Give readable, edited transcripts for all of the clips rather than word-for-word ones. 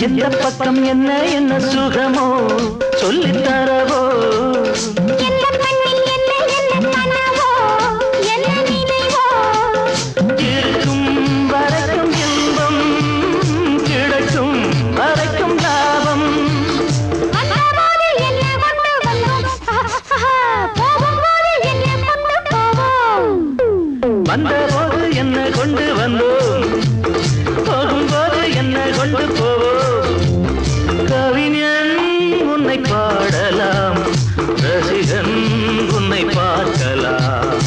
எந்த பக்கம் என்ன என்ன சுகமோ சொல்லித் தரவோ இருக்கும் வரைக்கும் இன்பம் கிடைக்கும் வரைக்கும் லாபம் வந்தபோது என்ன கொண்டு வந்தோம் போகும்போது என்ன கொண்டு போவோம் கவிஞன் உன்னை பாடலாம் ரசிகன் உன்னை பார்க்கலாம்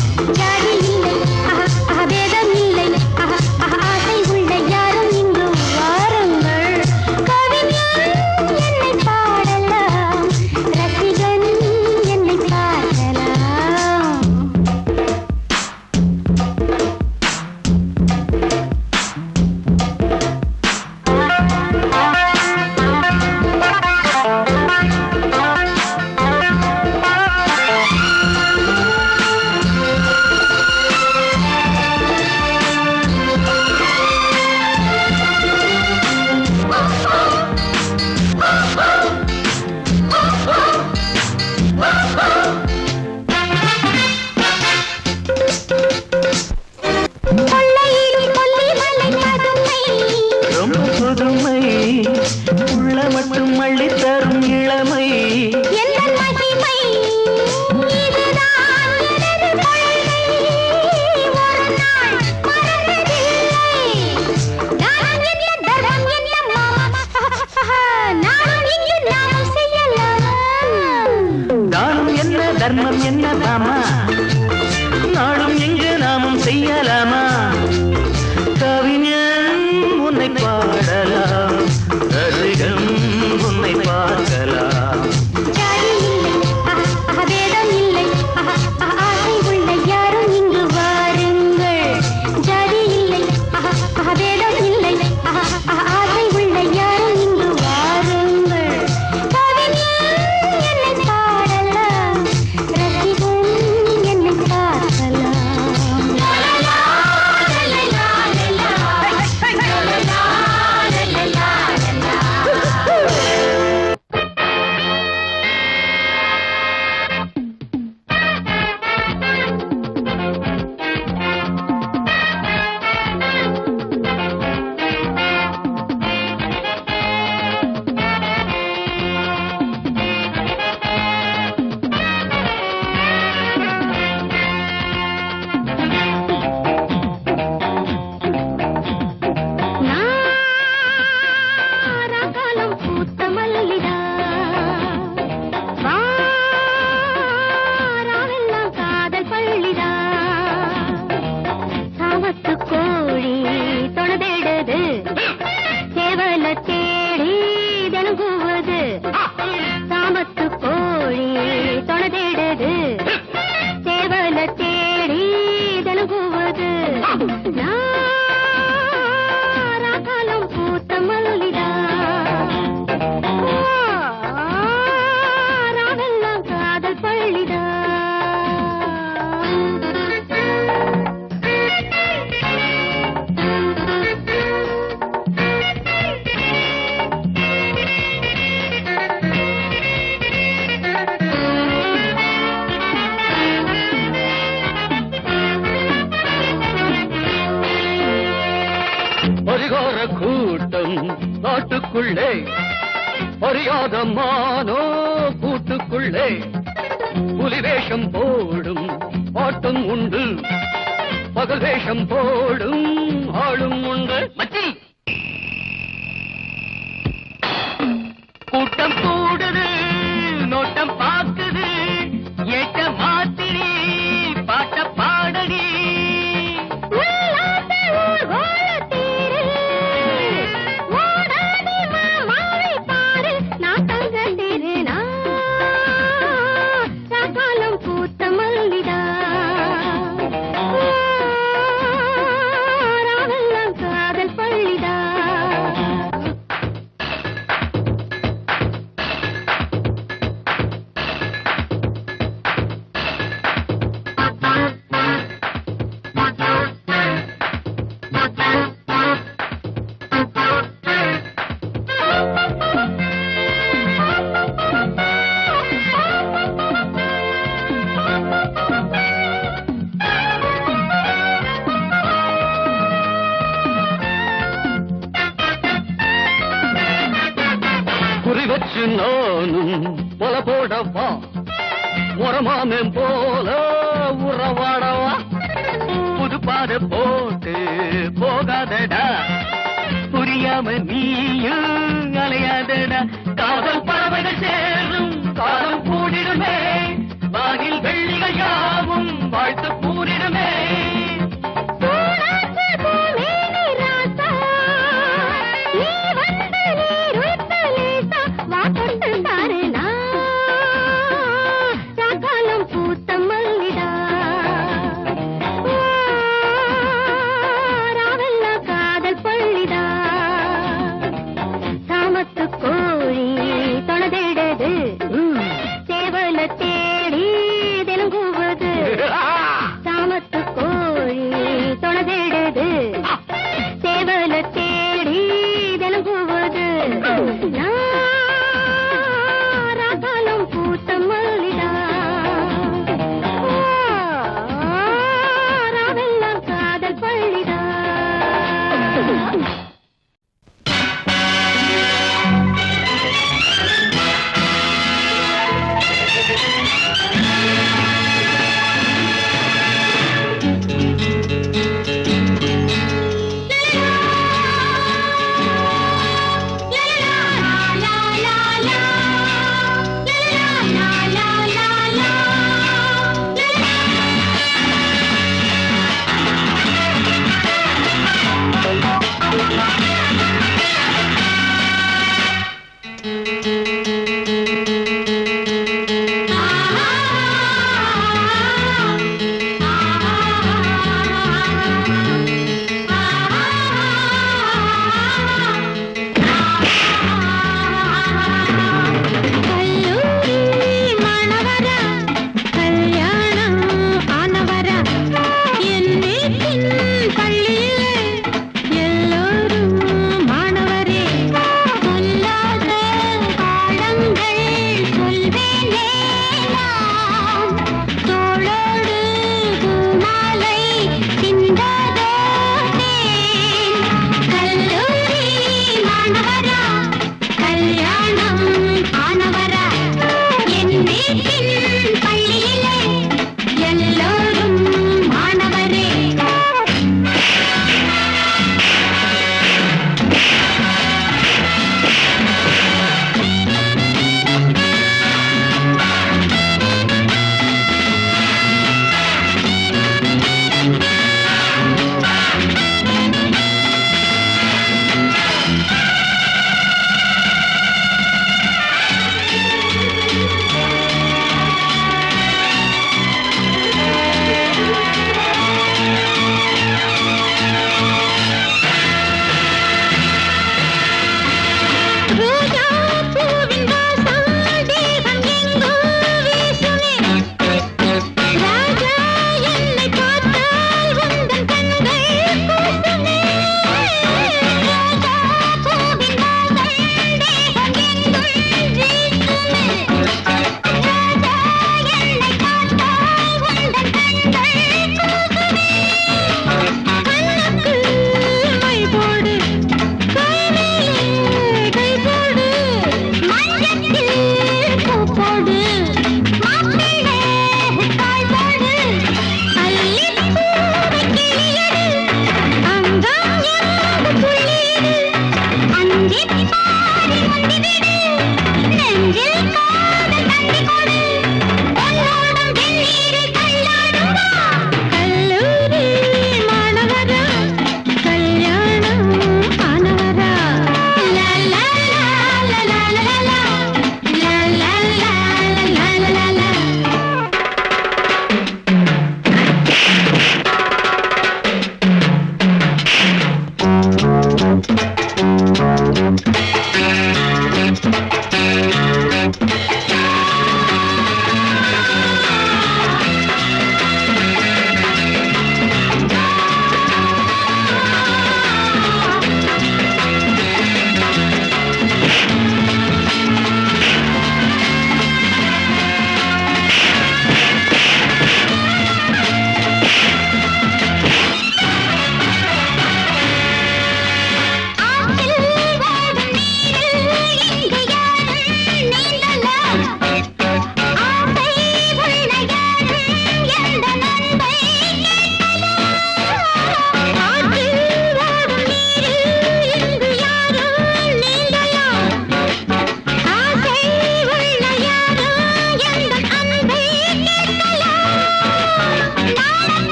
உள்ள மட்டும் மள்ளி தரும் இளமை தானம் என்ன தர்மம் என்ன தாமா நாளும் எங்கு நாமும் செய்யலாமா கவிஞன் உன்னை பாடலாம் ரசிகன் உன்னை பார்க்கலாம் பரிகார கூட்டம் நாட்டுக்குள்ளே பரியாத மானோ கூட்டுக்குள்ளே புலிவேஷம் போடும் பாட்டும் உண்டு பகல் வேஷம் போடும் ஆளும் உண்டு மச்சி கூட்டம் கூடுது நோட்டம் பார்க்குது ஏட்ட மாத்திரி பாட்ட பாடடி காதல் பள்ளி நானும் போல போடவா உரமாமேன் போல உறவாடவா புது பாதை போட்டு போகாதடா புரியாம நீயும் அலையாதடா காதல் பறவைகள் சேரும் காலம் கூடிடுமே வாகில் வெள்ளிகள் யாவும் வாழ்த்து கூறிடுமே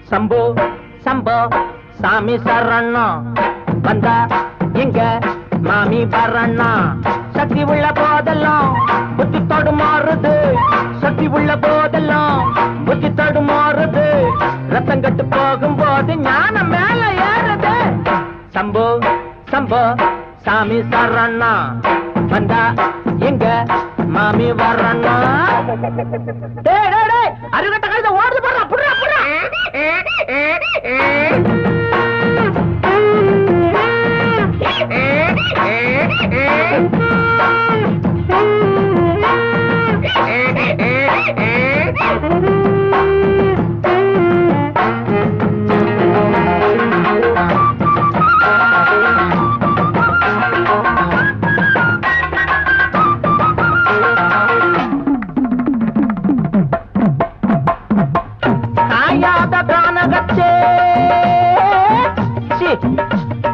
சம்போ சம்போ சாமி சரணா வந்தா எங்க மாமி வரணா சக்தி உள்ள போதெல்லாம் புத்தி தடுமாறுது சக்தி உள்ள போதெல்லாம் புத்தி தடுமாறுது ரத்தம் கட்டு போகும்போது ஞானம் மேல ஏறுது சம்போ சம்போ சாமி சரணா வந்தா எங்க மாமி வரணா அருகட்ட கழுத ஓடுது போடுறா புடுறா புடுறா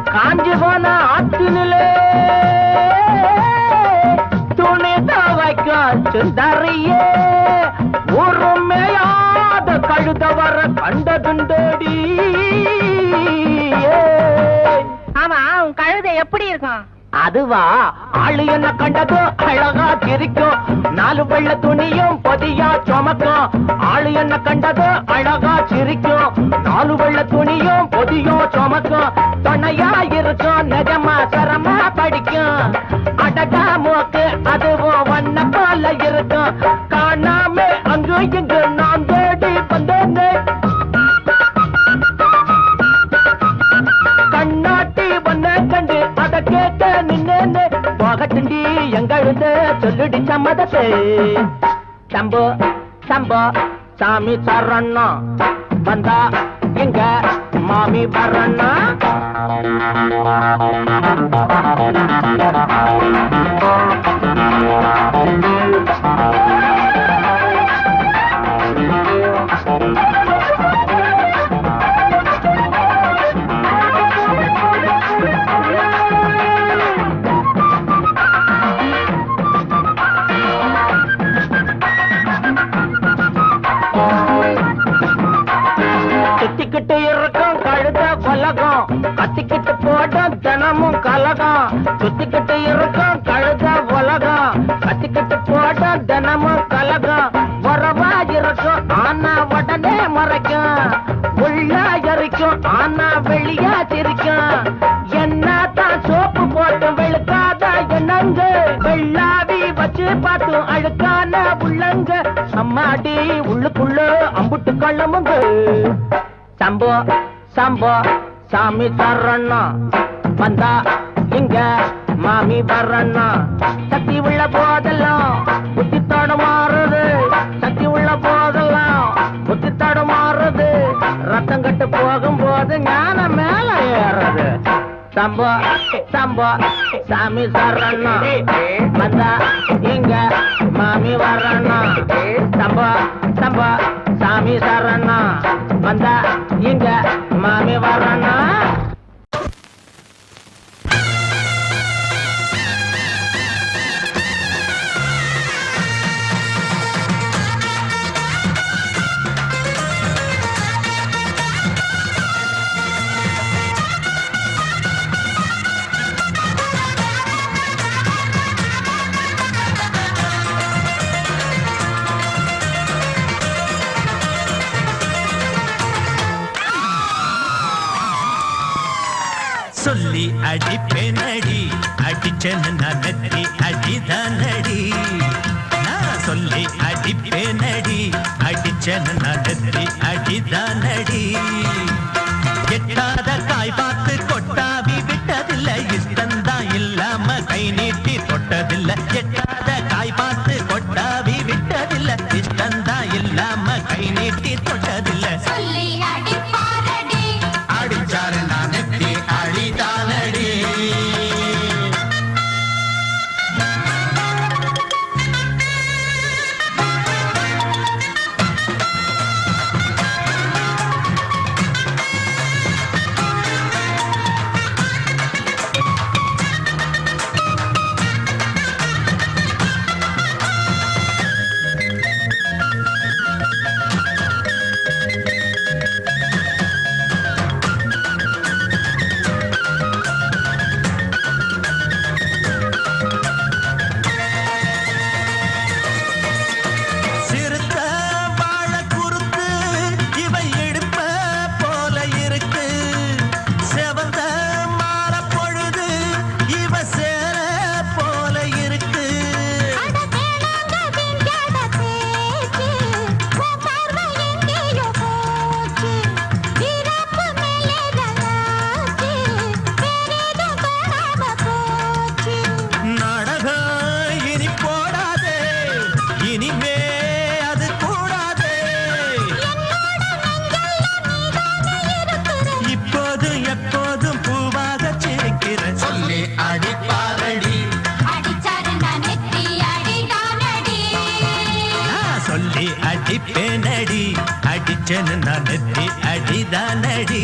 காஞ்சி போன ஆத்தினிலே துணி துவைக்க சுந்தரியே ஒருமையாத கழுத வர கண்டதுண்டடி. ஆமா உன் கழுதை எப்படி இருக்கும்? அதுவா ஆளு என்ன கண்டது அழகா சிரிக்கும் நாலு வெள்ள துணியும் பொதியா சுமக்கும் ஆளு என்ன கண்டது அழகா சிரிக்கும் நாலு வெள்ள துணியும் பொதியும் சுமக்கும் துணையா இருக்கும் நிஜமா சரமா படிக்கும் அடகா மூக்கு அதுவும் வண்ண போல இருக்கும் காணாம அங்கு இங்கு நான் தேடி வந்தேன்னு கண்ணாட்டி வண்ண கண்டு அத கேட்ட நின்னேன்னு போகட்டுண்டி எங்கழுத சொல்லுடி சம்மதத்தை சம்போ சம்போ சாமி சரணா வந்தா எங்க மாமி வரணா சுத்திக்கிட்டு இருக்கும் கழுத கொலகம் கத்திக்கிட்டு போடும் தினமும் கலகம் சுத்திக்கிட்டு இருக்கும் கழுத உலகம் கத்திக்கிட்டு போடும் தினமும் கலகம் உறவா இருக்கும் ஆனா உடனே மறைக்கும் உள்ளா எரிக்கும் ஆனா வெளியா சிரிக்கும் என்னதான் சோப்பு போட்டு வெளுக்காத என்னங்க வெள்ளாவி வச்சு பார்த்து அழுக்கான உள்ளங்க அம்மாடி உள்ளுக்குள்ள அம்புட்டு கள்ளமுங்க சம்போ சம்போ சாமி சரணா வந்தா இங்க மாமி வரணா சக்தி உள்ள போதெல்லாம் புத்தி தடுமாறுது சக்தி உள்ள போதெல்லாம் புத்தி தடுமாறுது ரத்தம் கட்டு போகும்போது ஞானம் மேல ஏறுது சம்போ சம்போ சாமி சரணா வந்தா இங்க மாமி வரணா சம்போ சம்போ சாமி சரணா வந்தா இங்க மாமி வரணா சொல்லி அடிப்பேனடி அடிச்சேன்னு நான் நெத்தி அடிதானடி நான் சொல்லி அடிப்பேனடி அடிச்சேன்னு நான் நெத்தி அடிதானடி எட்டாத காய் பார்த்து கொட்டாவி விட்டதில்லை இஷ்டந்தான் இல்லாம கை நீட்டி தொட்டதில்லை எட்டாத காய் பார்த்து கொட்டாவி விட்டதில்லை இஷ்டந்தான் இல்லாம கை நீட்டி தொட்டதில்லை அடிச்சாரு நான் நெத்தி அழிதானடி அடிச்சேன்னு நான் நெத்தி அடிதானடி.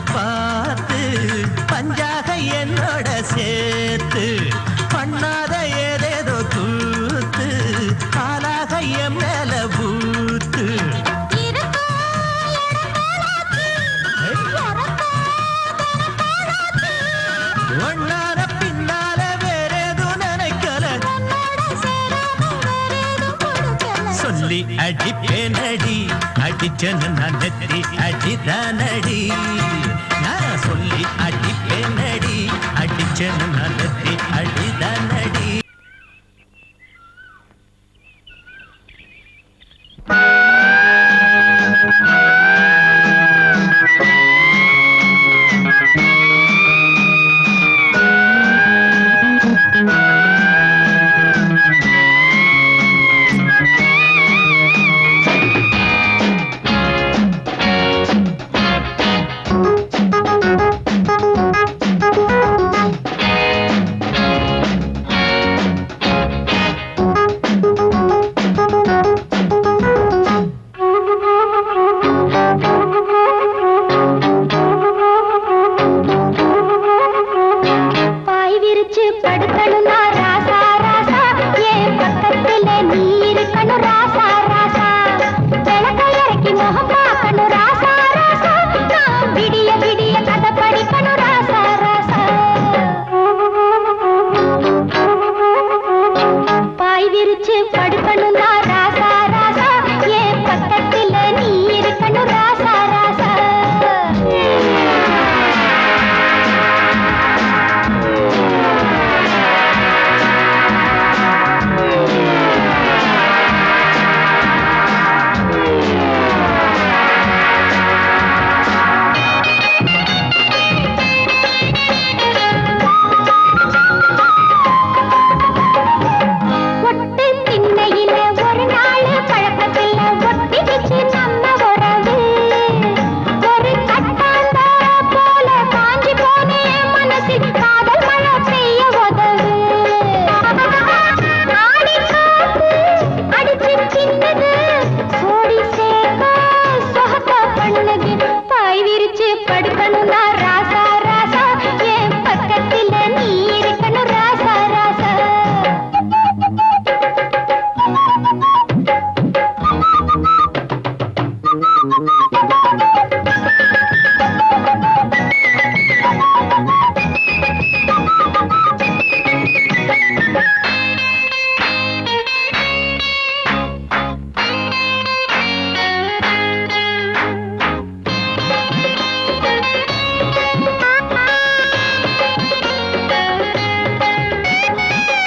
பார்த்து பஞ்சாக என்னோட சேர்த்து பண்ணாத ஏதேதோ கூத்து ஆளாக என் மேல பூத்து ஒன்னார பின்னால வேறேதும் நினைக்கல சொல்லி அடிப்பேனடி அடிச்சன்னு நான் நெத்தி அடிதானடி. நான் சொல்லி அடிப்பேனடி அடிச்சன்னு நான் நெத்தி அடிதானடி.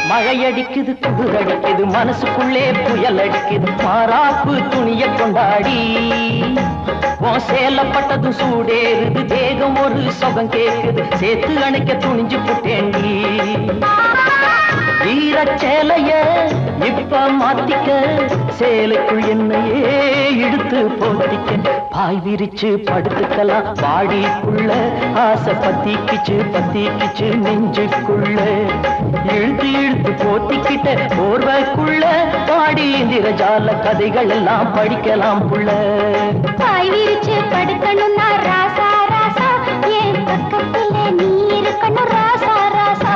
மழையடிக்குது குளிரடிக்குது மனசுக்குள்ளே புயல் அடிக்குது மாறாப்பு துணிய கொண்டாடி உன் சேலப்பட்டதும் சூடேறுது தேகம் ஒரு சுகம் கேக்குது சேர்த்து அணைக்க துணிஞ்சு புட்டேண்டி வீரச்சேலைய இப்ப மாத்திக்க சேலைக்குள் என்னையே இழுத்து போத்திக்க பாய் விரிச்சு படுத்துக்கலாம் பாடிக்குள்ள ஆசை பத்திக்கிச்சு நெஞ்சுக்குள்ள இழுத்து இழுத்து போத்திக்கிட்ட போர்வைக்குள்ள பாடி இந்திரஜால கதைகள் எல்லாம் படிக்கலாம் புள்ள பாய் விரிச்சு படுக்கணும்னா ராசா ராசா என் பக்கத்துல நீ இருக்கணும் ராசா ராசா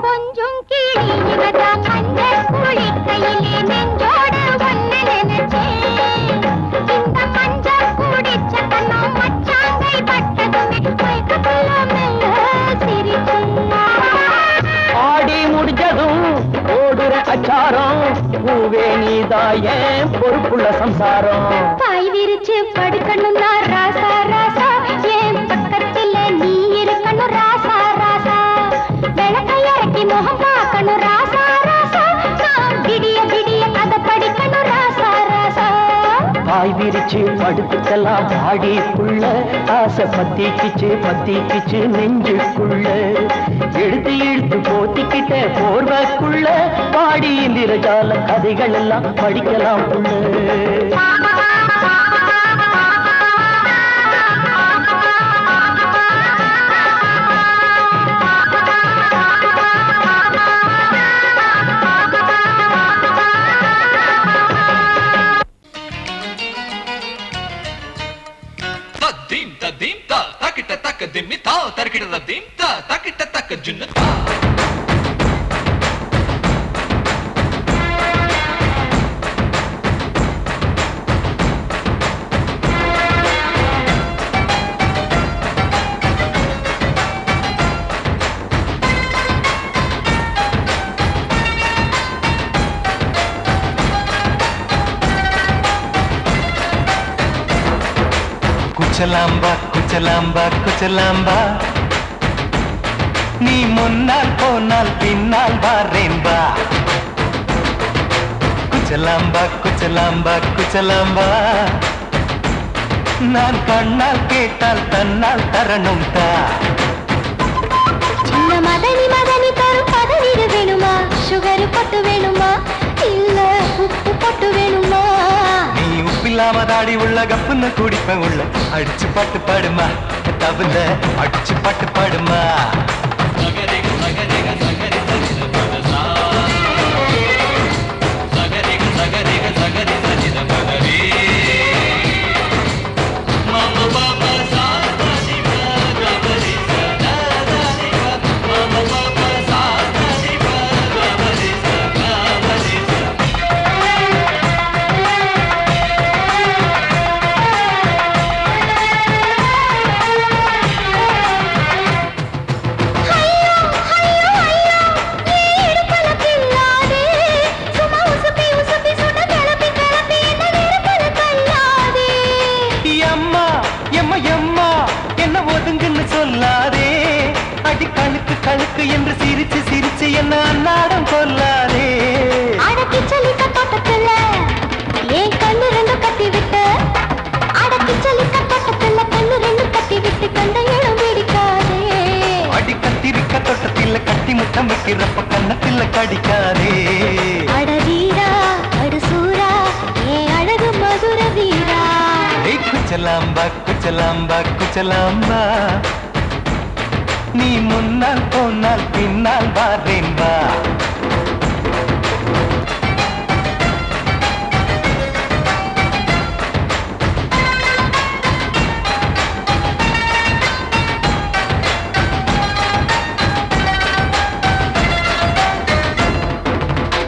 கொஞ்சம் கீழே இவதான் அந்த குழி கையிலே நெஞ்சோடு ஒன்னு நினைச்சேன் இந்த மஞ்சள் சம்சாரம் பூவே நீதாயே பொறுப்புள்ள சம்சாரம் பாய் விரிச்சு படுக்கணும்னா ராசா ராசா என் பக்கத்துல நீ இருக்கணும் ராசா ராசா விளக்கை இறக்கி முகம் பார்க்கணும் ராசா ராசா நான் விடிய விடிய கதை படிக்கணும் ராசா ராசா பாய் விரிச்சு படுத்துக்கலாம் பாடிக்குள்ள ஆசை பத்திக்கிச்சு நெஞ்சுக்குள்ள எடுத்து இழுத்து போத்திக்கிட்ட போர்வக்குள்ள பாடியில் இரஜால கதைகள் எல்லாம் படிக்கலாம் புள்ள குச்சலாம்பா குச்சலாம்பா குச்சலாம்பா நீ முன்னால் போனால் பின்னால் வாரேன்பா குச்சலாம்பா குச்சலாம்பா குச்சலாம்பா நான் கண்ணால் கேட்டால் தன்னால் தரணும் தா சின்ன மதனி மதனி தரும் பதநீர் வேணுமா சுகர் பொட்டு வேணுமா இல்ல உப்பு பொட்டு வேணுமா நீ உப்பில்லாம தாடி உள்ள கப்புன்னு குடிப்பேன் உள்ள அடிச்சு பாட்டு பாடுமா தவிர அடிச்சு பாட்டு பாடுமா சொல்லாதே அடி கழுக்கு கழுக்கு என்று சிரிச்சு சிரிச்சு என்ன அன்னாடம் கொல்லாதே அடக்கி சொல்லிக்க தோட்டத்துல ஏன் கண்ணு ரெண்டு கட்டி விட்டு அடக்கி சொல்லிக்க தோட்டத்துல கண்ணு ரெண்டு கட்டி விட்டு கண்ட இடம் பிடிக்காதே அடி கத்திரிக்க தோட்டத்தில் கட்டி முத்தம் வைக்கிறப்ப கண்ணத்தில் கடிக்காதே அட வீரா அடு சூரா ஏன் அழகு மதுர வீரா குச்சலாம்பா குச்சலாம்பா குச்சலாம்பா நீ முன்னால் போனால் பின்னால் வாரேன்பா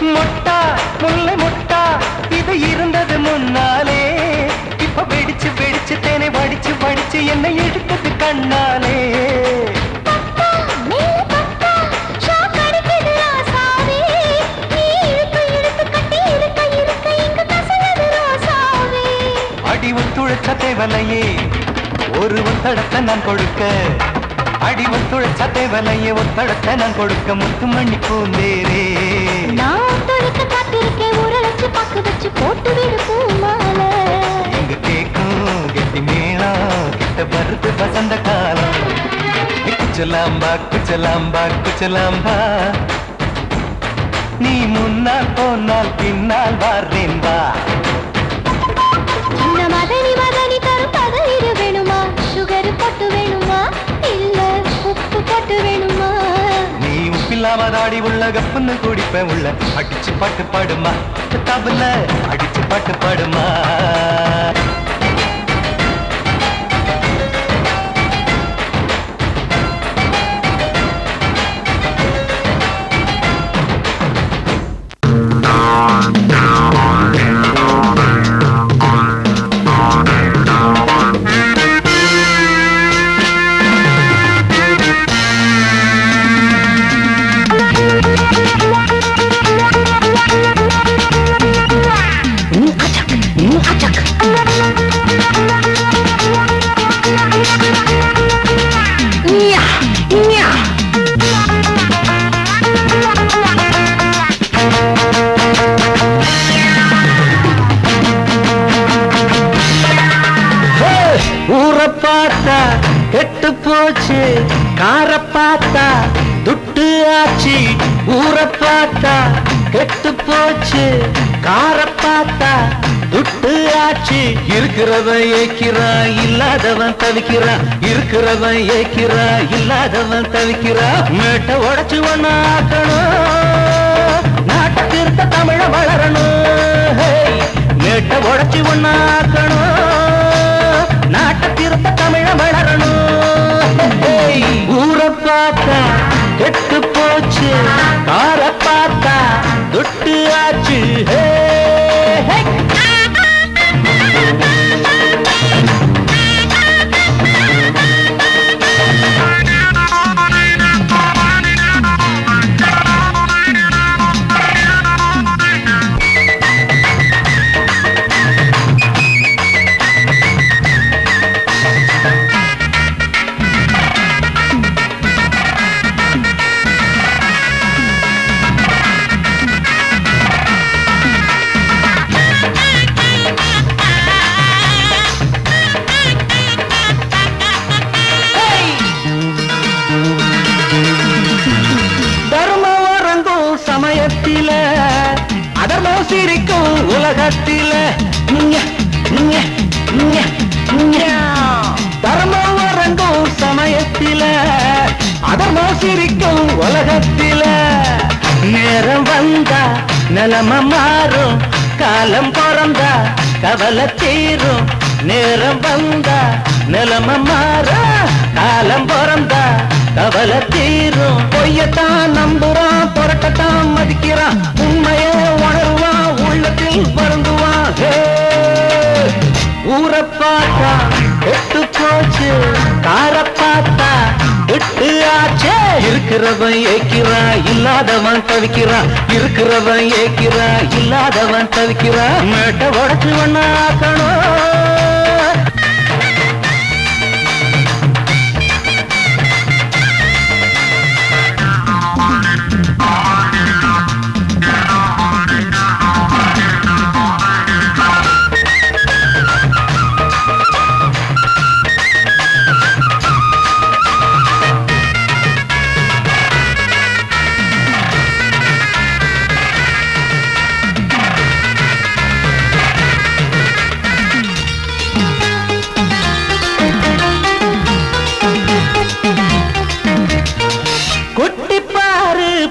மொட்டா முல்லை மொட்டா இது இருந்தது முன்னாலே இப்ப வெடிச்சு வெடிச்சு தேனை வடிச்சு வடிச்சு என்னை இழுக்குது கண்ணாலே அடி ஒத்துழைச்ச தேவலையே ஒரு ஒத்தடத்தை நான் கொடுக்க அடி ஒத்துழைச்ச தேவலையே ஒத்தடத்தை நான் கொடுக்க முத்துமணி பூந்தேரே நான் தொடுக்க காத்திருக்கேன் உரளைச்சு பக்கு வச்சு போட்டு விடு பூமாலை எங்க கேக்கும் கெட்டி மேளம் கிட்ட வருது வசந்த காலம் குச்சலாம்பா குச்சலாம்பா குச்சலாம்பா நீ முன்னால் போனால் பின்னால் வாரேன்பா சின்ன மதனி மதனி தரும் பதநீர் வேணுமா சுகர் பொட்டு வேணுமா இல்ல உப்பு பொட்டு வேணுமா நீ உப்பில்லாம தாடி உள்ள கப்புன்னு குடிப்பேன் உள்ள அடிச்சு பாட்டு பாடுமா தபுல அடிச்சு பாட்டு பாடுமா பார்த்தா துட்டு ஆச்சு, ஊரை பார்த்தா கெட்டு போச்சு, கார பார்த்தா துட்டு ஆச்சு. இருக்கிறவன் ஏக்கிறான், இல்லாதவன் தவிக்கிறான், இருக்கிறவன் ஏக்கிறான், இல்லாதவன் தவிக்கிறான். மேட்டை உடைச்சு ஒண்ணு ஆக்கணும், நாட்டை திருத்த தமிழ வளரணும். மேட்டை உடைச்சு ஒண்ணு ஆக்கணும், நாட்டை திருத்த தமிழ வளரணும். ஊரை பார்த்தா கெட்டு போச்சு, கார பார்த்தா துட்டு ஆச்சு. சமயத்தில அதர்மம் சிரிக்கும் உலகத்தில, தர்மம் வரங்கும் சமயத்தில அதர்மம் சிரிக்கும் உலகத்தில. நேரம் வந்தா நிலம மாறும், காலம் பிறந்தா கவலை தீரும். நேரம் வந்தா நிலம மாறும், காலம் பிறந்தா கவலை தீரும். பொய்யத்தான் நம்புறான், புரட்டத்தான் மதிக்கிறான், உண்மையை உணர்வான், உள்ளத்தில் வருந்துவான். ஊரை பார்த்தா கெட்டு போச்சு, கார பார்த்தா விட்டு ஆச்சே. இருக்கிறவன் ஏக்கிறான், இல்லாதவன் தவிக்கிறான், இருக்கிறவன் ஏக்கிறான், இல்லாதவன் தவிக்கிறான். மேட்டை உடைச்சு ஒண்ணாக்கணும்.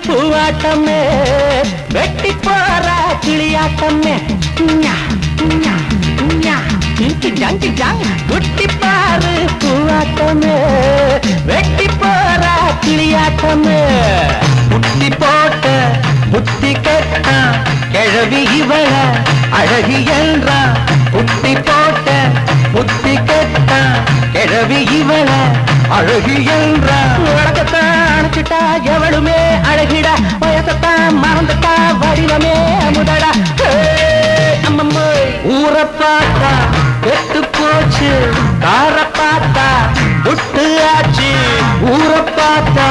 பூவாட்டமே வெட்டி போற கிளியாட்டமே, குட்டி பாரு பூவாட்டமே வெட்டி போற கிளியாட்டமே. புட்டி போட்ட புத்தி கெட்டா கிழவி இவள அழகி என்றா, புட்டி போட்ட புத்தி கெட்டா கிழவி இவள அழகி என்றா. உலகத்தான் அணைச்சிட்டா எவளுமே அழகிடா, வயசத்தான் மறந்துட்டா வடிவமே முதடா. ஊரை பார்த்தா கெட்டு போச்சு, கார பார்த்தா துட்டு ஆச்சு. ஊரை பார்த்தா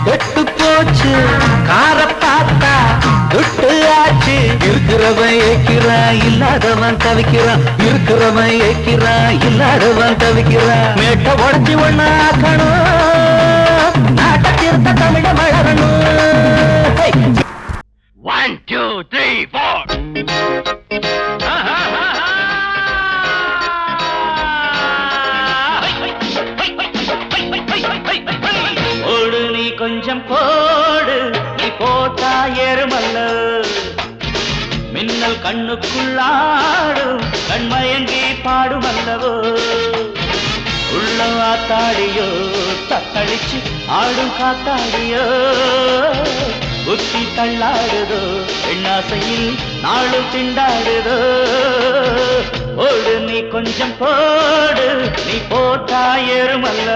கெட்டு போச்சு, கார பார்த்தா துட்டு ஆச்சு. இருக்கிறவன் ஏக்கிறான், இல்லாதவன் தவிக்கிறான், இருக்கிறவன் ஏக்கிறான், இல்லாதவன் தவிக்கிறான். மேட்டை உடைச்சி ஒண்ணாக்கணும், நாட்டை திருத்த தமிழ வளரணும். 1 2 3 4. ஓடு நீ கொஞ்சம் போடு, நீ போட்டா ஏறுமல்ல. மின்னல் கண்ணுக்குள்ளாடும், கண்மயங்கி பாடுமல்லவோ. உள்ள ஆத்தாடியோ தத்தளிச்சு ஆடும் காத்தாடியோ, புத்தி தள்ளாடுதோ எண்ணாசையில் நாளும் திண்டாடுதோ. ஓடு நீ கொஞ்சம் போடு, நீ போட்டா ஏறுமல்ல.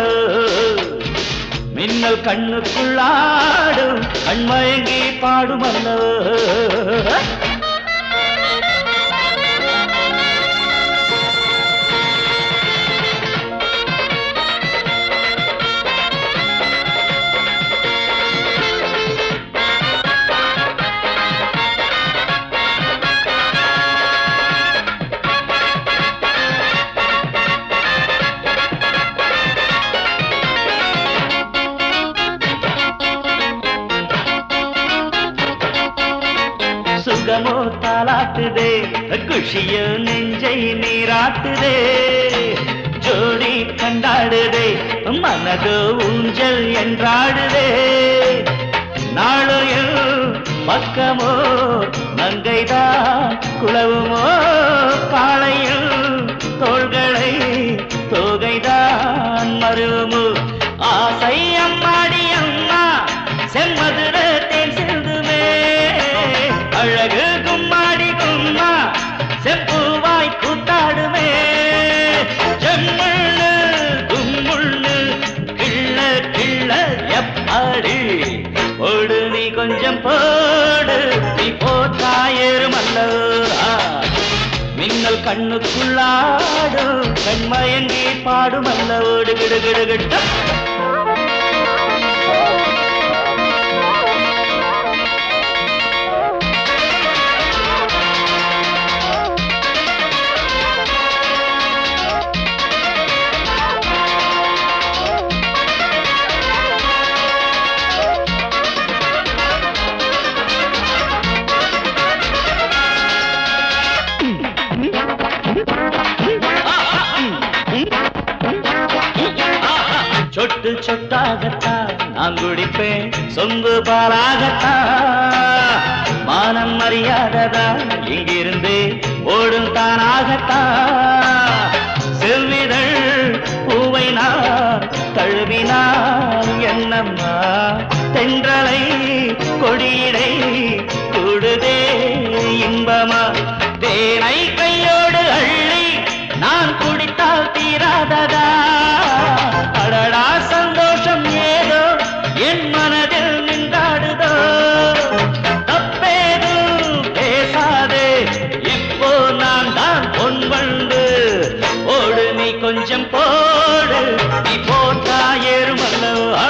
மின்னல் கண்ணுக்குள்ளாடும், கண்மயங்கி பாடுமல்ல. சுகமோ தாலாட்டுதே குஷியோ நெஞ்சை நீராட்டுதே ஜோடி கண்டாடுதே மனதோ ஊஞ்சல் என்றாடுதே நாளையில் பக்கமோ மங்கைதான் குளவுமோ காளையில் தோள்களை தோகைதான் மருமோ ஆசை அம்மாடி அம்மா செம்மதுர தேன் சிந்துமே அழகு கும்மாடி கும்மா செப்பூவாய் கூத்தாடுமே செம்மண்ணு கும்முண்ணு கிள்ள கிள்ள எப்பாடி ஓடு நீ கொஞ்சம் போடு நீ போட்டாயேறுமல்ல மின்னல் கண்ணுக்குள்ளாடும் கண்மயங்கி பாடுமல்ல ஓடு கிடு கிடு கிட்ட சொட்டு சொட்டாகத்தான் நான் குடிப்பேன் சொம்பு பாலாகத்தான் மானம் மரியாதைதான் இங்கிருந்து ஓடும் தானாகத்தான் செல்விதழ் பூவை நான் தழுவினால் என்னம்மா தென்றலை கொடியிடை கூடுதே இன்பமா தேனை கையோடு அள்ளி நான் குடித்தால் தீராததா அடடா சந்தோஷம் ஏதோ என் மனதில் நின்றாடுதோ தப்பேதும் பேசாதே இப்போ நான் தான் பொன்வண்டு ஓடு நீ கொஞ்சம் போடு நீ போட்டா ஏறுமல்லவா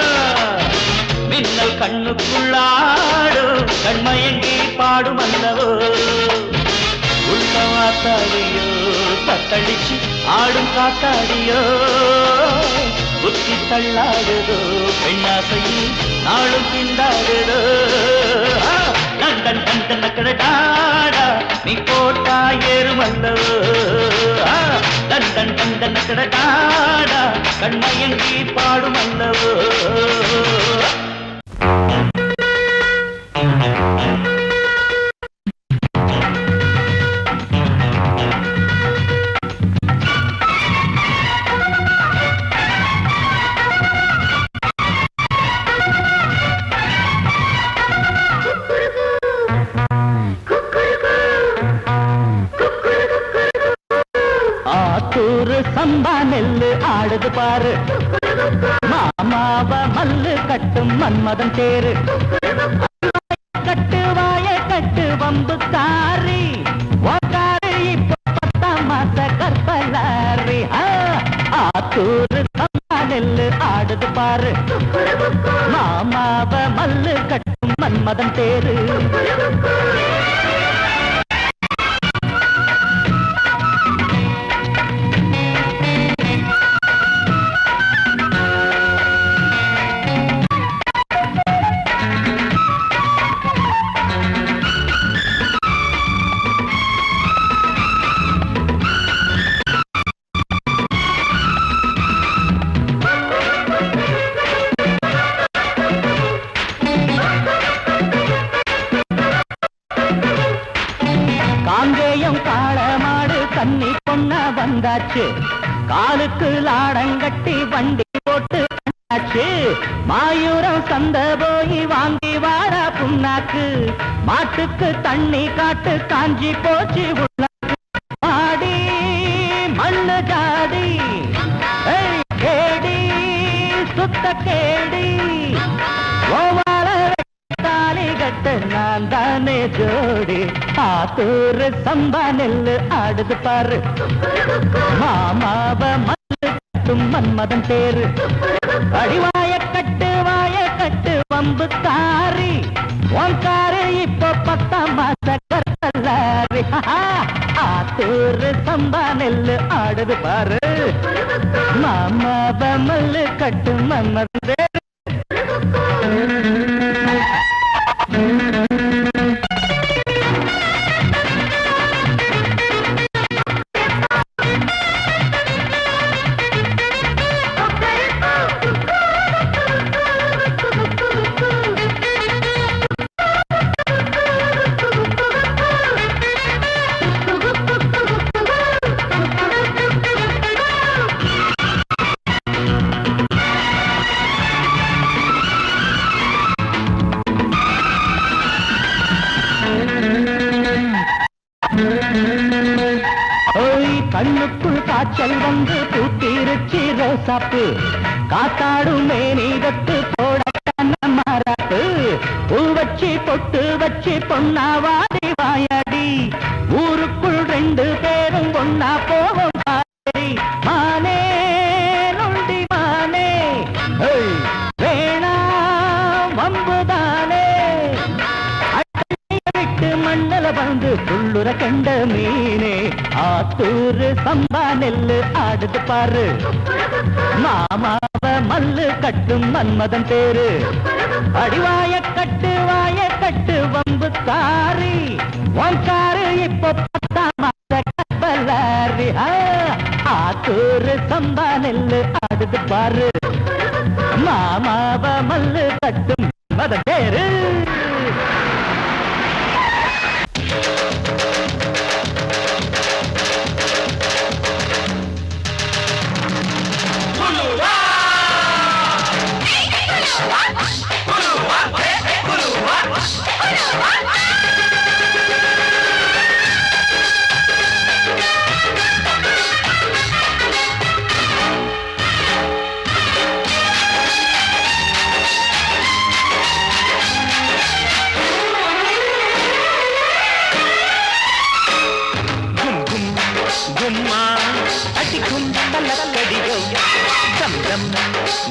மின்னல் கண்ணுக்குள்ளாடும் கண்மயங்கி பாடுமல்லவோ உள்ள வாத்தாடியோ தத்தளிச்சு ஆடும் காத்தாடியோ புத்தி தள்ளாடுதோ பெண்ணாசையில் நாளும் திண்டாடுதோ லண்டன் கண்டன் கடடாடா நீ போட்டா ஏறுமல்லவோ லண்டன் கண்டன் கடடாடா கண்மயங்கி பாடுமல்லவோ சம்பா நெல்லு ஆடுது பாரு மாமாவ மல்லு கட்டும் மன்மதன் தேரு கட்டு வாய கட்டு வம்பு காரி ஓட்டாரு இப்போ 10ஆம் மாச கற்பலாரி ஆத்தூரு சம்பா நெல்லு ஆடுது பாரு மாமாவ மல்லு கட்டும் மன்மதன் தேரு வந்தாச்சு காலுக்கு லாடங்கட்டி வண்டி போட்டு வந்தாச்சு மாயூரம் சந்த போய் வாங்கி வாடா புண்ணாக்கு மாட்டுக்கு தண்ணி காட்டு காஞ்சி போச்சு உள்ளாக்கு ஆடி மண்ணு ஜாடி கேடி சுத்த கேடி ஓமால தாலி கட்டு நான் தானே ஜோடி ஆத்தூரு சம்பா நெல்லு ஆடுது பாரு மாமாவ மல்லு கட்டும் மன்மதன் தேரு அடிவாய கட்டு வம்பு காரி ஓங்காரு இப்போ 10ஆம் மாச கற்பலாரி ஆத்தூரு சம்பா நெல்லு ஆடுது பாரு மாமாவ மல்லு கட்டும் மன்மதன் தேரு ஓய் கண்ணுக்குள் காய்ச்சல் வந்து பூத்திருச்சி ரோசாப்பு காத்தாடும் மேனீதத்து போட மாறாப்பு பூ வச்சு பொட்டு வச்சு பொன்னாவாடி வாயாடி ஊருக்குள் 2 பேரும் ஒன்னா போவோம் மானே நொண்டி மானே வேணா வம்புதானே விட்டு மண்ணல வந்து துள்ளுற கண்ட மீனே ஆத்தூர் சம்பா நெல்லு ஆடுது பாரு மாமாவ மல்லு கட்டும் மன்மதன் பேரு அடிவாய கட்டு வம்பு காரி காரு இப்போ 10ஆம் மாத கப்பலாரி ஆத்தூர் சம்பா நெல்லு ஆடுது பாரு மாமாவ மல்லு கட்டும் மன்மதன் பேரு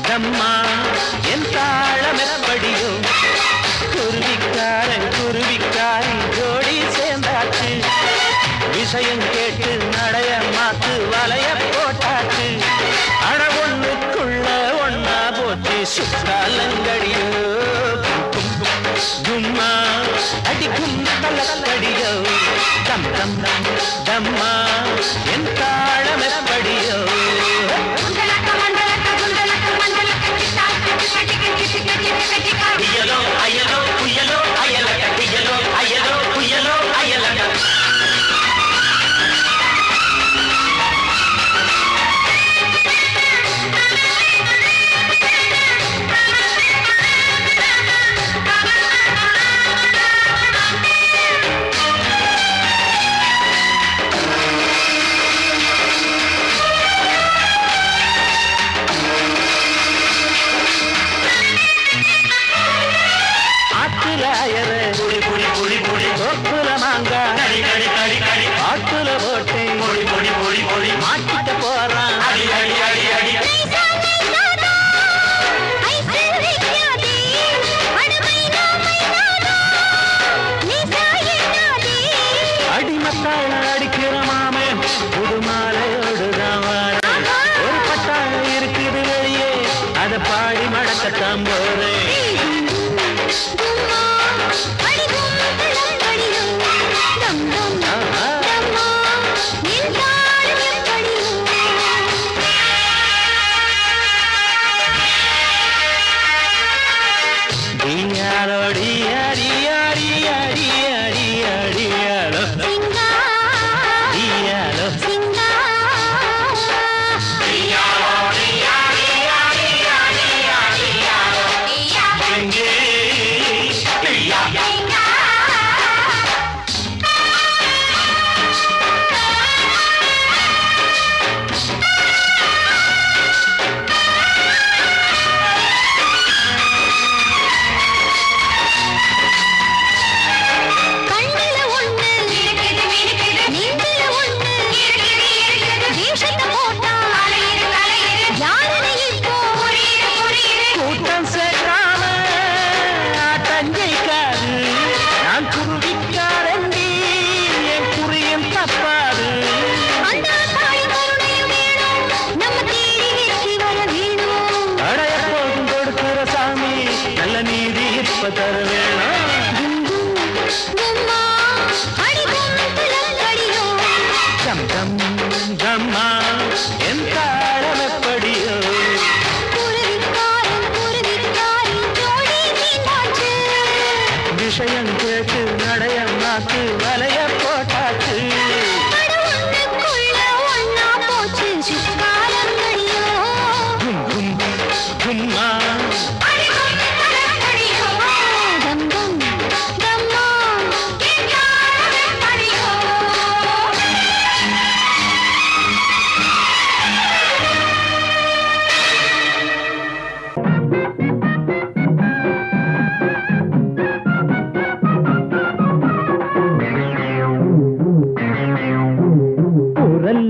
கம்மா என் தாளமெப்படியோ குருவிக்காரி ஜோடி சேர்ந்தாச்சு விஷயம் கேட்டு நடைய மாத்து வலைய போட்டாச்சு அட ஒண்ணுக்குள்ள ஒன்னா போச்சு சுத்தாலங்கடியோ கும்மா அடிக்கும் தலக்கடியோ தம் தம் தம்மா என் தாளமெப்படியோ அயலோ அயலோ புயலோ அயலக அயலோ அயலோ புயலோ அயலக ஆட்டுல போட்டு மாட்டிட்ட போறான் அடி அடி அடி அடி அடிமத்தாள அடிக்கிற மாமே புதுமாலையோடுதான் ஒரு பட்டாள இருக்குது வெளியே அதை பாடி மடக்கத்தான் போறேன்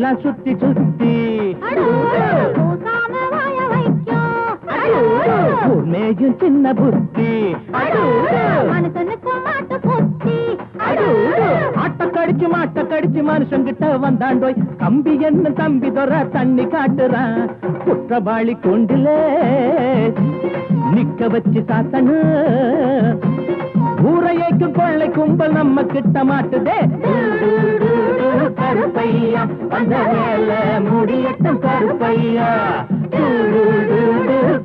ஊரெல்லாம் சுத்தி சுத்தி மேயும் சின்ன புத்தி மாட்ட கடிச்சு மனுஷங்கிட்ட வந்தாண்டோய் கம்பி என்ன தம்பி தொற தண்ணி காட்டுறான் குற்றவாளி கொண்டிலே நிக்க வச்சு சாத்தனு ஊரையைக்கு கொள்ளை கும்பல் நம்ம கிட்ட மாட்டுதே கருப்பையா அந்த வேலை முடியட்டும் கருப்பையா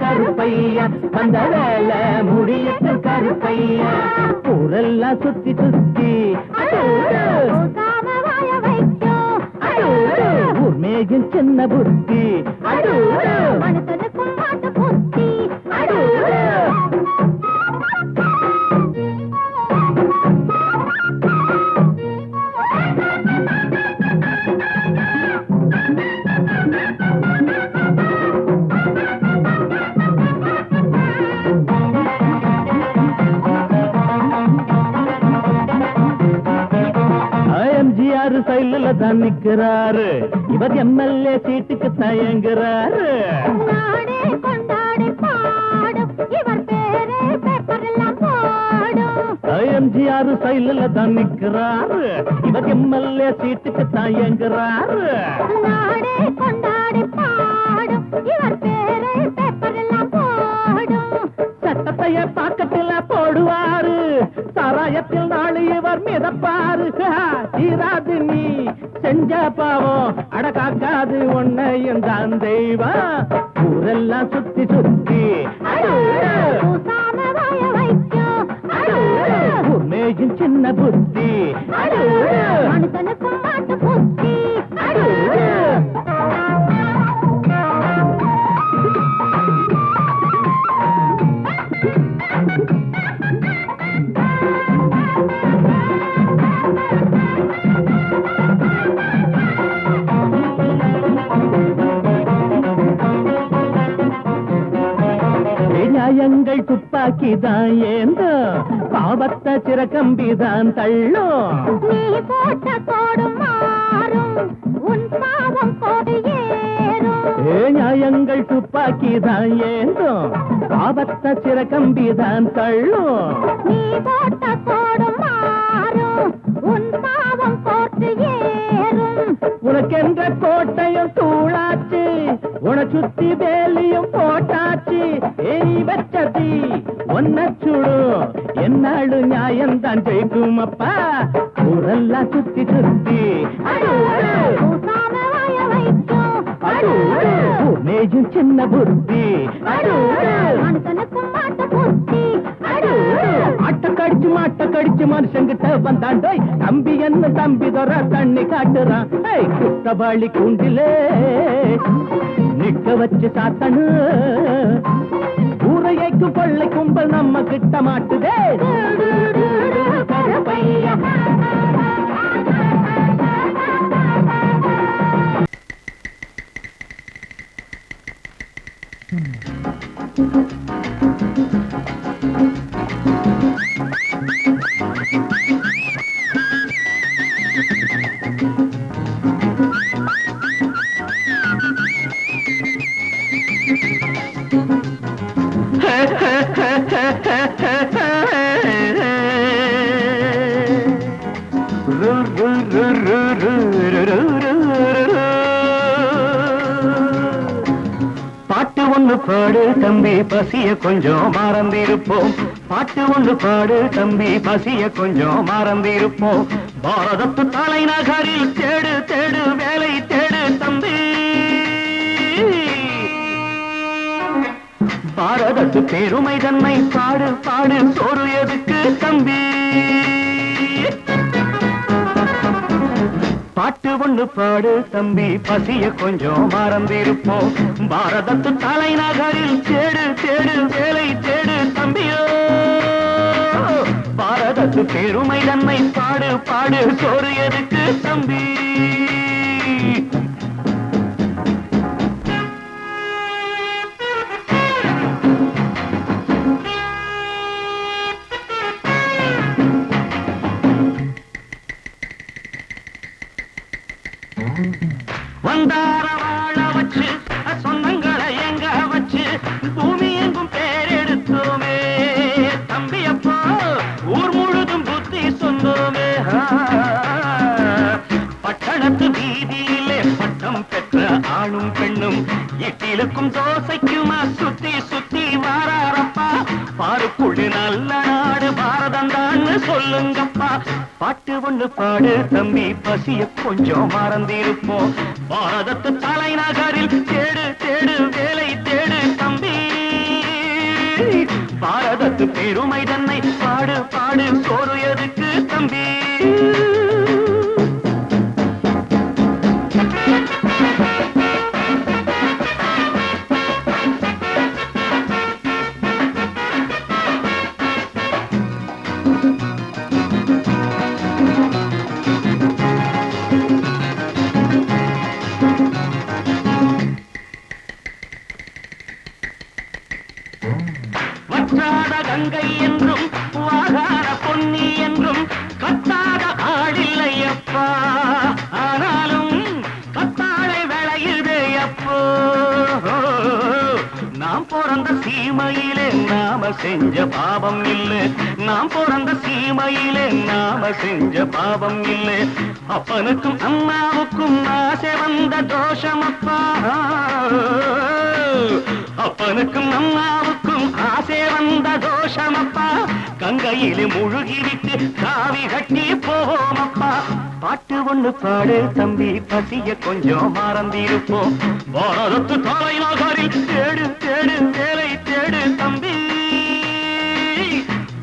கருப்பையா அந்த வேலை முடியட்டும் கருப்பையா ஊரெல்லாம் சுத்தி சுத்தி ஊர் மேகில் சின்ன புத்தி சைடுல தான் நிக்கிறாரு இவர் எம்எல்ஏ சீட்டுக்கு தயங்குறாரு எம்ஜிஆர் சைடுல தான் நிக்கிறாரு இவர் எம்எல்ஏ சீட்டுக்கு தயங்குறாரு சட்டத்தைய பாக்கத்துல போடுவாரு சாராயத்தில் நாளை இவர் மிதப்பாரு தீராது நீ செஞ்ச பாவம் அடக்காக்காது உன்னையும் தான் தெய்வம் ஊரெல்லாம் சுத்தி சுத்தி மேயும் சின்ன புத்தி நியாயங்கள் துப்பாக்கிதான் ஏந்தோ பாவத்த சிறகம்பிதான் தள்ளும் நீ போட்ட கோடு மாறும் உன் பாவம் கோடு ஏறும் நியாயங்கள் துப்பாக்கிதான் ஏந்தோ பாவத்த சிறகம்பிதான் தள்ளும் நீ போட்ட கோடு மாறும் உன் பாவம் கோடு ஏறும் உனக்கென்ற கோட்டையும் தூளாச்சு உன சுத்தி வேலியும் போட்டாச்சு ஏய் வச்சதி ஒன்ன சுடும் என்னாடு நியாயம்தான் ஜெயிக்கும் அப்பா ஊரெல்லாம் சுத்தி சுத்தி மேயும் சின்ன புத்தி மாட்ட கடிச்சு மனுஷங்கிட்ட வந்தாண்டோய் தம்பி என்ன தம்பி தொற தண்ணி காட்டுறான் குற்றவாளி கூண்டிலே நிக்க வச்சு சாத்தனு ஊரையைக்கு கொள்ளை கும்பல் நம்ம கிட்ட மாட்டுதே கருப்பையா பாட்டு ஒண்ணு பாடு தம்பி பசிய கொஞ்சம் மறந்திருப்போம் பாட்டு ஒண்ணு பாடு தம்பி பசிய கொஞ்சம் மறந்திருப்போம் பாரதத்து தலைநகரில் தேடு தேடு வேலை தேடு தம்பி பாரதத்து பெருமை தன்னை பாடு பாடு சோறு எதுக்கு தம்பி பாட்டு ஒண்ணு பாடு தம்பி பசிய கொஞ்சம் மறந்திருப்போம் பாரதத்து தலைநகரில் தேடு தேடு வேலை தேடு தம்பியோ பாரதத்து பெருமை தன்னை பாடு பாடு சோறு எதுக்கு தம்பி வந்தார வாழ வச்சு சொந்தங்களை எங்க வச்சு பூமி எங்கும் பேரெடுத்தோமே தம்பி அப்போ ஊர் முழுதும் புத்தி சொன்னோமே பட்டணத்து வீதியிலே பட்டம் பெற்ற ஆணும் பெண்ணும் இட்டிலுக்கும் தோசைக்குமா சுத்தி சுத்தி வாராரப்பா பாருக்குள்ளு நல்ல நாடு பாரதம் தான் சொல்லுங்கப்பா பாட்டு ஒண்ணு பாடு தம்பி பசிய கொஞ்சம் மறந்திருப்போம் பாரதத்து தலைநகரில் தேடு தேடு வேலை தேடு தம்பி பாரதத்து பெருமை தன்னை பாடு பாடு சோறு எதுக்கு தம்பி வற்றாத கங்கை என்றும் வாகார பொன்னி என்றும் கத்தாத ஆடில்லையப்பா ஆனாலும் கத்தாழை விளையுதே அப்போ நாம் பிறந்த சீமையிலே நாம செஞ்ச பாவம் இல்லை நாம் பிறந்த சீமையிலே நாம செஞ்ச பாவம் இல்லை அப்பனுக்கும் அம்மாவுக்கும் ஆசை வந்த தோஷமப்பா அப்பனுக்கும் அம்மாவுக்கும் ஆசை வந்த தோஷமப்பா கங்கையிலே முழுகிவிட்டு காவி கட்டி போவோமப்பா பாட்டு ஒண்ணு பாடு தம்பி பசிய கொஞ்சம் மறந்திருப்போம் பாரதத்து தலைநகரில் தேடு தேடு வேலை தேடு தம்பி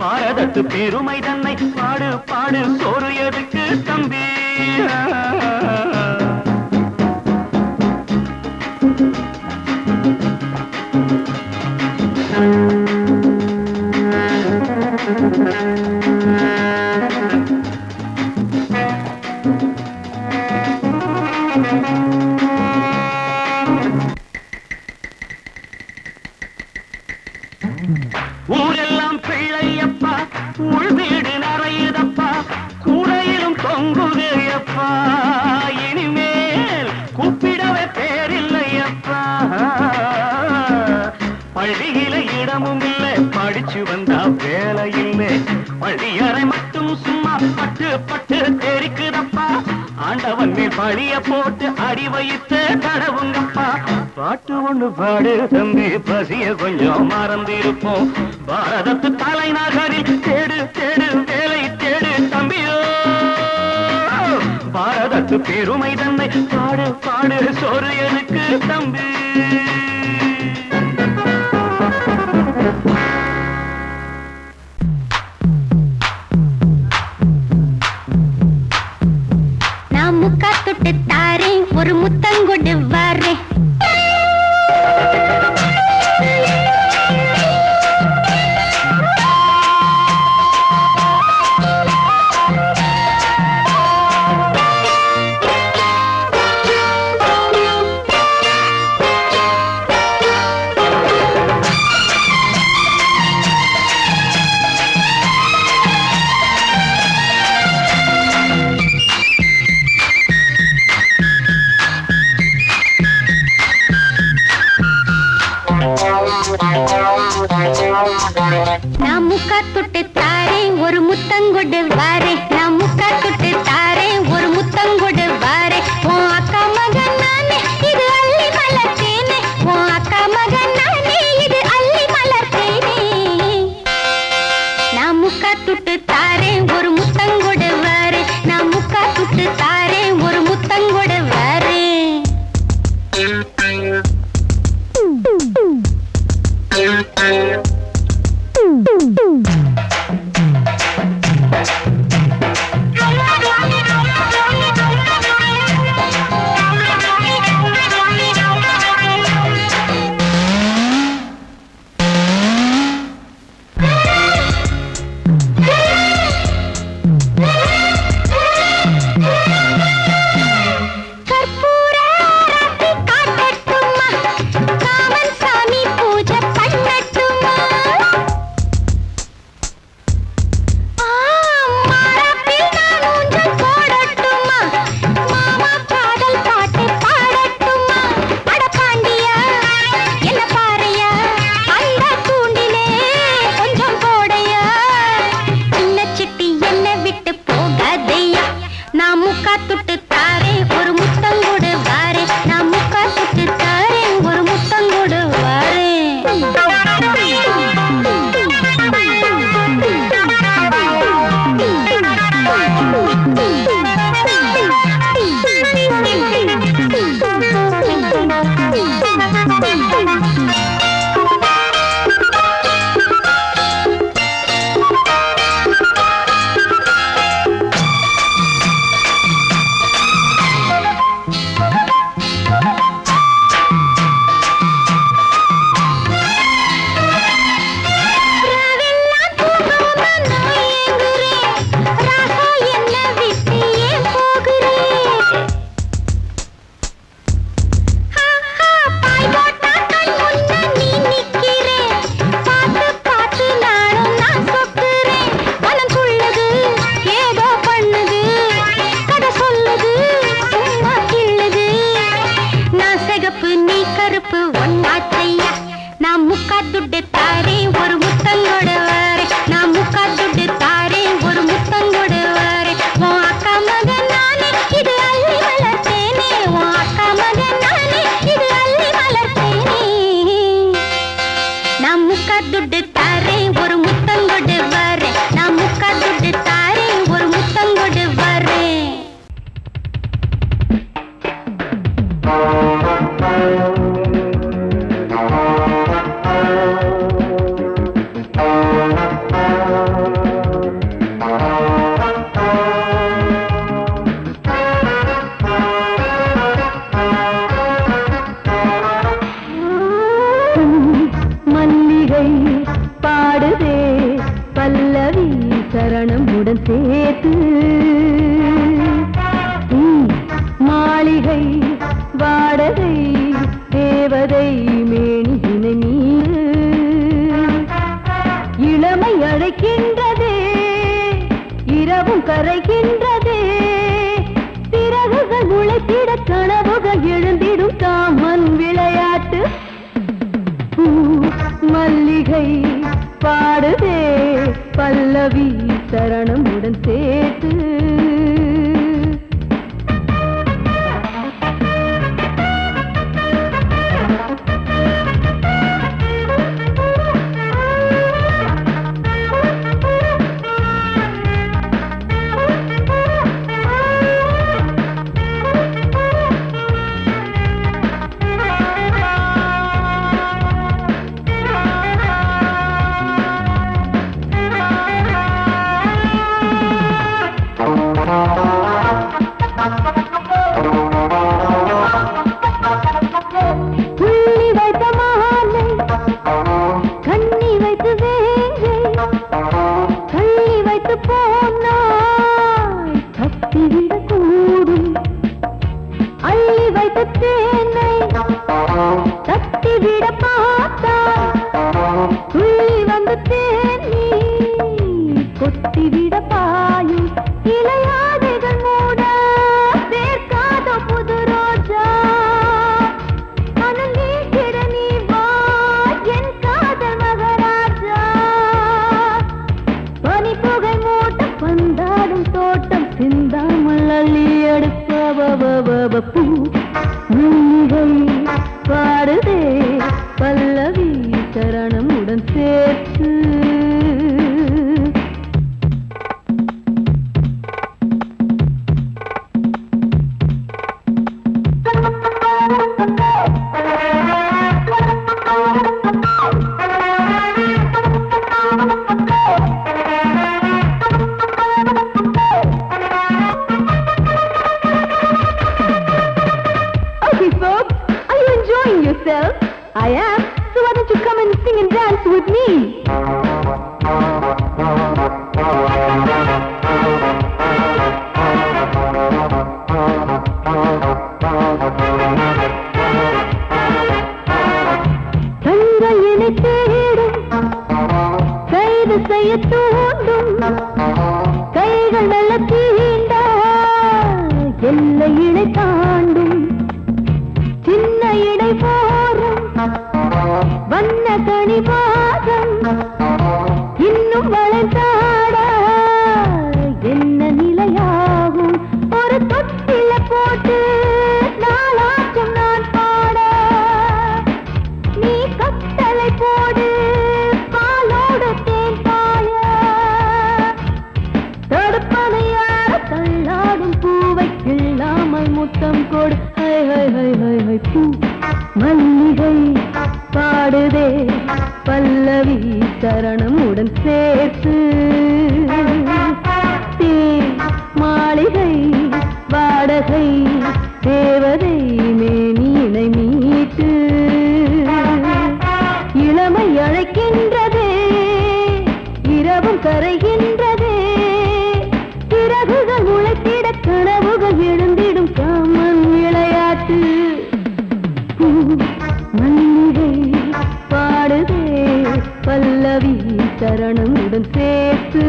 பாரதத்து பெருமை தன்னை பாடு பாடு சோறு எதுக்கு தம்பி ஊரெல்லாம் பிள்ளையப்பா உள் வீடு நிறையுதப்பா கூரையிலும் தொங்குதையப்பா இனிமேல் கூப்பிடவே பேரில்லையப்பா பள்ளியில இடமும் இல்லை படிச்சு வந்தா வேலை இல்லை பள்ளியறை மட்டும் சும்மா பட்டு பட்டு தெரிக்குதப்பா ஆண்டவன் மேல் பழிய போட்டு அடி வைத்து தடவுங்கப்பா பாட்டு ஒண்ணு பாடு தம்பி பசிய கொஞ்சம் மறந்திருப்போம் பாரதத்து தலைநகரில் தேடு தேடு வேலை தேடு தம்பியோ பாரதத்து பெருமை தன்னை பாடு பாடு சோறு எனக்கு தம்பி நான் முக்கா தொட்டு தாரேன் ஒரு முத்தங்கொண்டு வரேன் நான் முக்கா தொட்டு தாரேன் ஒரு முத்தங்கொண்டு வாரேன் நான் முக்கா தொட்டு தாரேன் ஒரு முத்தங்கொண்டு வாரேன் உன் அக்கா மகன் நானே இது அள்ளி மலர்த்தேனே உன் அக்கா மகன் நானே இது அள்ளி மலர்த்தேனே நான் முக்கா தொட்டு தாரேன் ஒரு முத்தங்கொண்டு வாரேன் நான் முக்கா தொட்டு தாரேன் ஒரு முத்தங்கொண்டு வாரேன் நான் முக்கா துட்டு தாரேன் ஒரு முத்தங்கூடு வாரே நான் முக்கா துட்டு தாரேன் ஒரு முத்தங்கூடு வாரே இல்லாமல் முத்தம் கொடு high high high high high பூ மல்லிகை பாடுதே பல்லவி சரணமுடன் சேர்த்து மாளிகை வாடகை தேவதை மேனியினை மீட்டு இளமை அழைக்கின்றதே இரவும் கரைகின்றதே பிறகுகள் உழைத்திட கனவுகள் எழுந்திடும் காமன் விளையாட்டு மல்லிகை பாடுதே பல்லவி சரணமுடன் சேர்த்து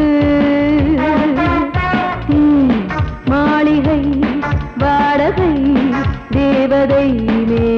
மாளிகை வாடகை தேவதை மே